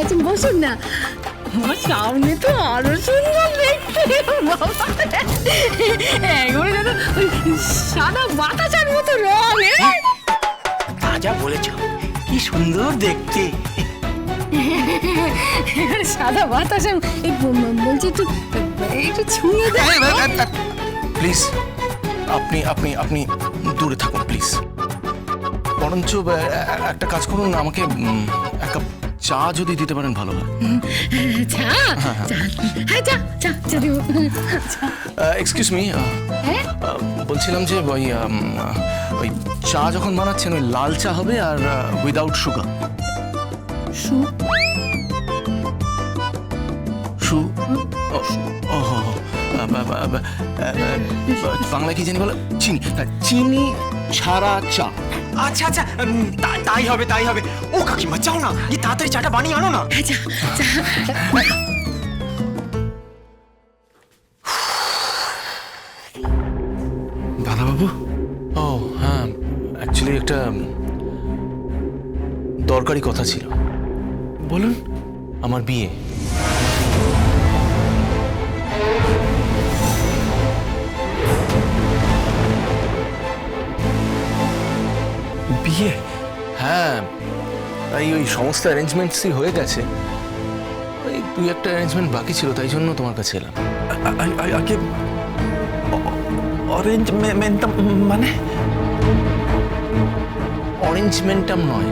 আছেন, বসুন না। আমার সামনে তো আরো সুন্দর দেখতে, বাবা একবারে যেন ওই সাদা বাতাসার মতো রং। যা বলেছ, কি সুন্দর দেখতে। সাদা বাতাসা, এই বলছি একটু একটু ছুঁয়ে দেয়। প্লিজ আপনি আপনি আপনি দূরে থাকুন প্লিজ। বরঞ্চ একটা কাজ করুন না, আমাকে এক কাপ চা যদি দিতে পারেন ভালো হয়। চা? হ্যাঁ, চা চা চা দিব। এক্সকিউজ মি, বলছিলাম যে ওই চা যখন বানাচ্ছেন ওই লাল চা হবে আর উইদাউট সুগার। সু সু বাংলা কি জানি বলে, চিনি, চিনি ছাড়া চা। আচ্ছা আচ্ছা, তাই হবে তাই হবে। ও কাকিমা, যাও না, কি তাড়াতাড়ি চাটা বানিয়ে আনো না। চা চা। দাদাবাবু, ও হ্যাঁ, অ্যাকচুয়ালি একটা দরকারি কথা ছিল। বলুন। আমার বিয়ে। বিয়ে? হ্যাঁ, তাই ওই সমস্ত অ্যারেঞ্জমেন্টসই হয়ে গেছে, ওই দুই একটা অ্যারেঞ্জমেন্ট বাকি ছিল, তাই জন্য তোমার কাছে এলাম। আগে অরেঞ্জমেন্ট মানে? অরেঞ্জমেন্টাম নয়,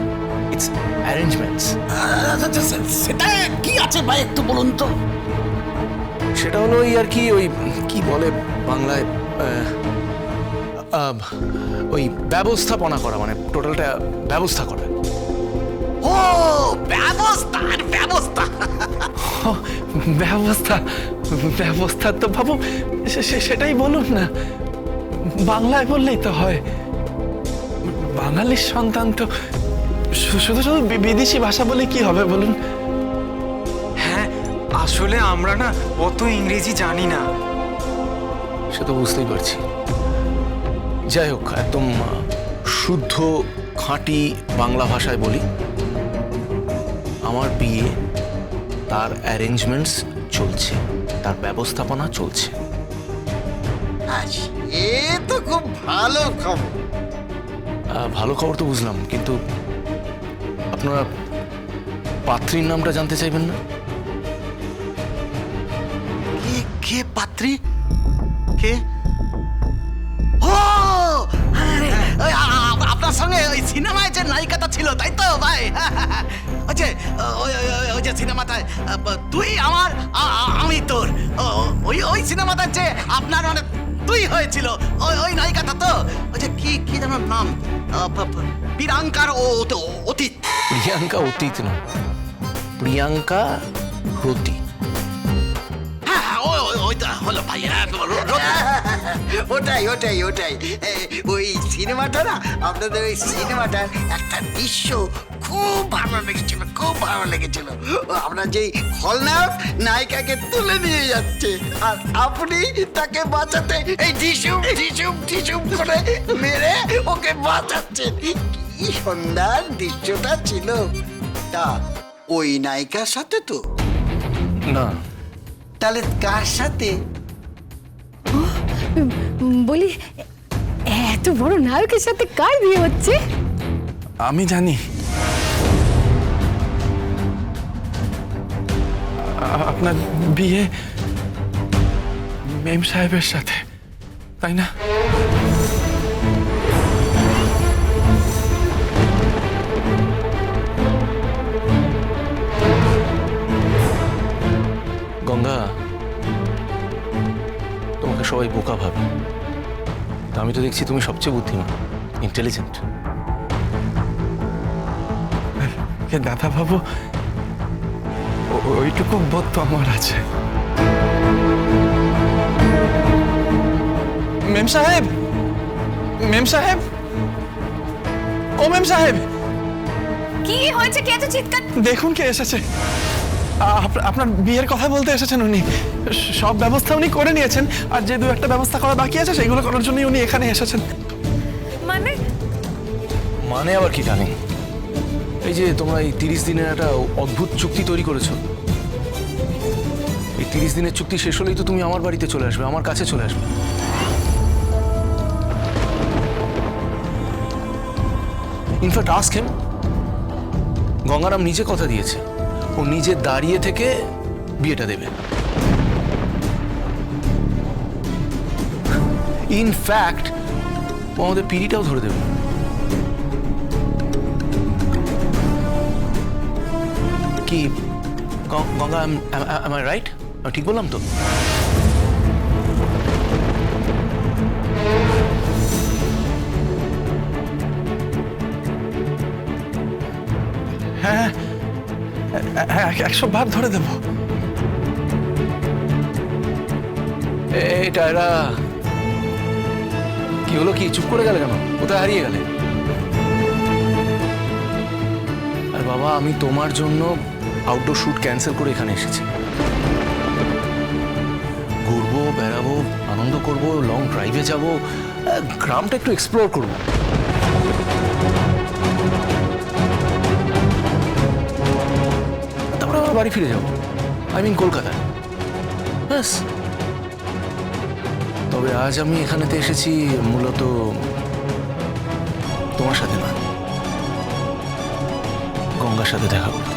ইটস অ্যারেঞ্জমেন্টস। সেটা কি আছে ভাই, একটু বলুন তো। সেটা হলো ওই আর কি, ওই কি বলে বাংলায়, ওই ব্যবস্থাপনা করা, মানে টোটালটা ব্যবস্থা করা। ও ব্যবস্থা, ব্যবস্থা ব্যবস্থা ব্যবস্থা তো বাবু সেটাই বলুন না, বাংলায় বললেই তো হয়। বাঙালির সন্তান তো শুধু শুধু বিদেশি ভাষা বলে কি হবে বলুন? হ্যাঁ, আসলে আমরা না অত ইংরেজি জানি না। সে তো বুঝতেই পারছি। যাই হোক, একদম শুদ্ধ খাঁটি বাংলা ভাষায় বলি, আমার বিয়ে, তার অ্যারেঞ্জমেন্টস চলছে, তার ব্যবস্থাপনা চলছে। এ তো খুব ভালো খবর। ভালো খবর তো বুঝলাম, কিন্তু আপনারা পাত্রীর নামটা জানতে চাইবেন না? কে পাত্রী? কে? ও আরে, আপনার সঙ্গে ওই সিনেমায় যে নায়িকাটা ছিল, তাই তো ভাই? ওই যে সিনেমাটায় তুই আমার আমি তোর, ওই সিনেমাটা যে আপনার মানে তুই হয়েছিল, ওই নায়িকাটা তো, ওই যে কি যেন নাম, প্রিয়াঙ্কার অতীত। প্রিয়াঙ্কা অতীত না, প্রিয়াঙ্কা রতি। ওইটা হলো ভাই, ওটাই ওই সিনেমাটা না, আপনাদের ওই সিনেমাটার একটা দৃশ্য খুব ভালো লেগেছিল। আমরা যেই খলনায়ক নায়িকাকে তুলে নিয়ে যাচ্ছে, আর আপনি তাকে বাঁচাতে এই ঢিসুম করে মেরে ওকে বাঁচাচ্ছেন। কি সুন্দর দৃশ্যটা ছিল। তা ওই নায়িকার সাথে তো না। তাহলে কার সাথে? বলি, এত বড় নায়কের সাথে কার বিয়ে হচ্ছে? আমি জানি। আপনার বিয়ে মেম সাহেবের সাথে, তাই না? গঙ্গা, তোমাকে সবাই বোকা ভাবে, তা আমি তো দেখছি তুমি সবচেয়ে বুদ্ধিমান, ইন্টেলিজেন্ট। দাদা বাবু, ওইটুকু বোধ তো আমার আছে। মেম সাহেব, মেম সাহেব, ও মেম সাহেব, কি হয়েছে? কে এত চিৎকার? দেখুন কে এসেছে। আপনার বিয়ের কথা বলতে এসেছেন উনি। সব ব্যবস্থা উনি করে নিয়েছেন, আর যে দু একটা ব্যবস্থা করা বাকি আছে সেগুলো করার জন্যই উনি এখানে এসেছেন। মানে? মানে আবার কি জানি? এই যে তোমরা এই 30 দিনের একটা অদ্ভুত চুক্তি তৈরি করেছো, এই 30 দিনের চুক্তি শেষ হলেই তো তুমি আমার বাড়িতে চলে আসবে, আমার কাছে চলে আসবে। ইনফ্যাক্ট আস্ক হিম, গঙ্গারাম নিজে কথা দিয়েছে ও নিজে দাঁড়িয়ে থেকে বিয়েটা দেবে। ইনফ্যাক্ট ও আমাদের পিড়িটাও ধরে দেবে। কি গঙ্গা, am I right? আমি ঠিক বললাম তো? হ্যাঁ হ্যাঁ 100 বার ধরে দেবো। এটা এরা কি হলো? কি চুপ করে গেলে কেন? কোথায় হারিয়ে গেলে? আর বাবা, আমি তোমার জন্য আউটডোর শুট ক্যান্সেল করে এখানে এসেছি। ঘুরবো, বেড়াবো, আনন্দ করব, লং ড্রাইভে যাব, গ্রামটা একটু এক্সপ্লোর করব। তারপরে আবার বাড়ি ফিরে যাব, আই মিন কলকাতায়। ব্যাস। তবে আজ আমি এখানেতে এসেছি মূলত তোমার সাথে না, গঙ্গার সাথে দেখা করতে।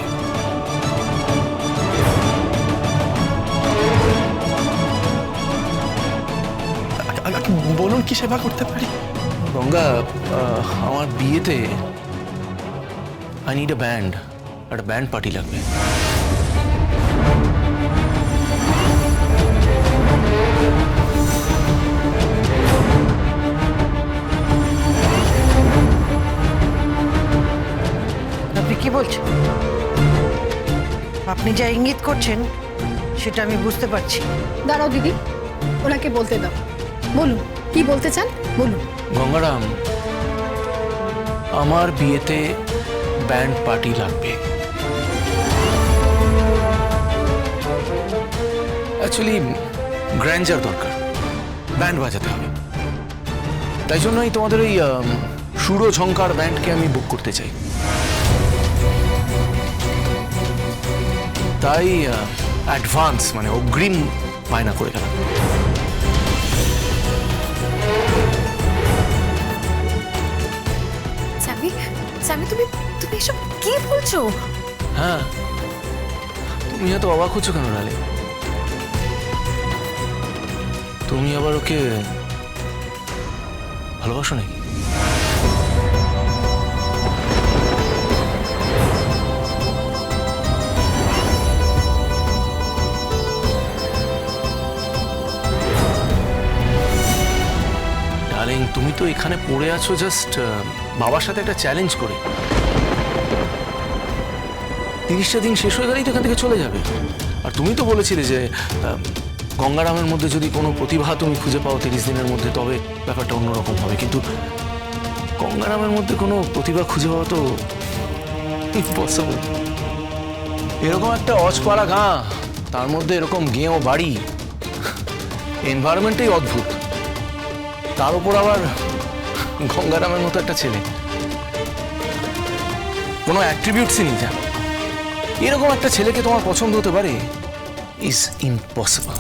বলুন কি সেবা করতে পারি? গঙ্গা, আমার বিয়েতে আই নিড এ ব্যান্ড, একটা ব্যান্ড পার্টি লাগবে। আপনি কি বলছেন? আপনি যা ইঙ্গিত করছেন সেটা আমি বুঝতে পারছি। দাঁড়াও দিদি, ওনাকে বলতে দাও। বলুন, কি বলতে চান বলুন। গঙ্গারাম, আমার বিয়েতে ব্যান্ড পার্টি লাগবে। অ্যাকচুয়ালি গ্র্যান্ডার দরকার, ব্যান্ড বাজাতে হবে। তাই জন্যই তোমাদের ওই সুরো ঝঙ্কার ব্যান্ডকে আমি বুক করতে চাই। তাই অ্যাডভান্স মানে অগ্রিম বায়না করে গেলাম। স্যামি, তুমি এসব কি বলছো? হ্যাঁ, তুমি এত অবাক হচ্ছ কেন রালে? তুমি আবার ওকে ভালোবাসো নাকি? ডার্লিং, তুমি তো এখানে পড়ে আছো জাস্ট বাবার সাথে একটা চ্যালেঞ্জ করে। 30টা দিন শেষ হয়ে গেলেই তো এখান থেকে চলে যাবে। আর তুমি তো বলেছিলে যে গঙ্গারামের মধ্যে যদি কোনো প্রতিভা তুমি খুঁজে পাও 30 দিনের মধ্যে, তবে ব্যাপারটা অন্যরকম হবে। কিন্তু গঙ্গারামের মধ্যে কোনো প্রতিভা খুঁজে পাওয়া তো ইম্পসিবল। এরকম একটা অজপাড়া গাঁ, তার মধ্যে এরকম গেঁয়ো বাড়ি, এনভায়রনমেন্টটাই অদ্ভুত। তার উপর আবার গঙ্গারামের মতো একটা ছেলে, কোনো অ্যাট্রিবিউটসই নেই যা। এরকম একটা ছেলেকে তোমার পছন্দ হতে পারে? Is impossible.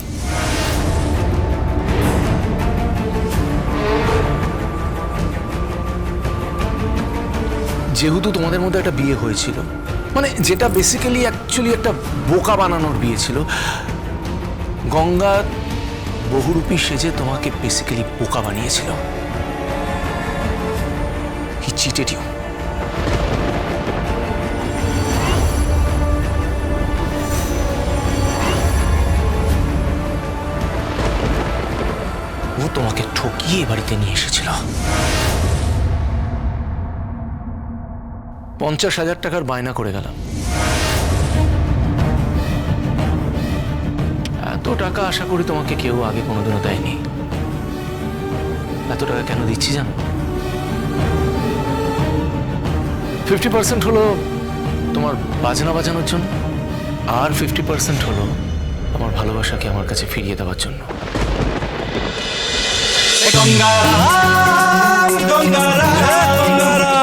যেহেতু তোমাদের মধ্যে একটা বিয়ে হয়েছিল, মানে যেটা বেসিক্যালি অ্যাকচুয়ালি একটা বোকা বানানোর বিয়ে ছিল, গঙ্গা বহুরূপী সেজে তোমাকে বেসিক্যালি বোকা বানিয়েছিল। হি চিটেড ইউ। ও তোমাকে ঠকিয়ে বাড়িতে নিয়ে এসেছিল। 50,000 টাকার বায়না করে গেলাম। এত টাকা আশা করি তোমাকে কেউ আগে কোনোদিনও দেয়নি। এত টাকা কেন দিচ্ছি জানো? 50% হলো তোমার বাজনা বাজানোর জন্য, আর 50% হলো আমার ভালোবাসাকে আমার কাছে ফিরিয়ে দেওয়ার জন্য। গঙ্গারাম, গঙ্গারাম, গঙ্গারাম।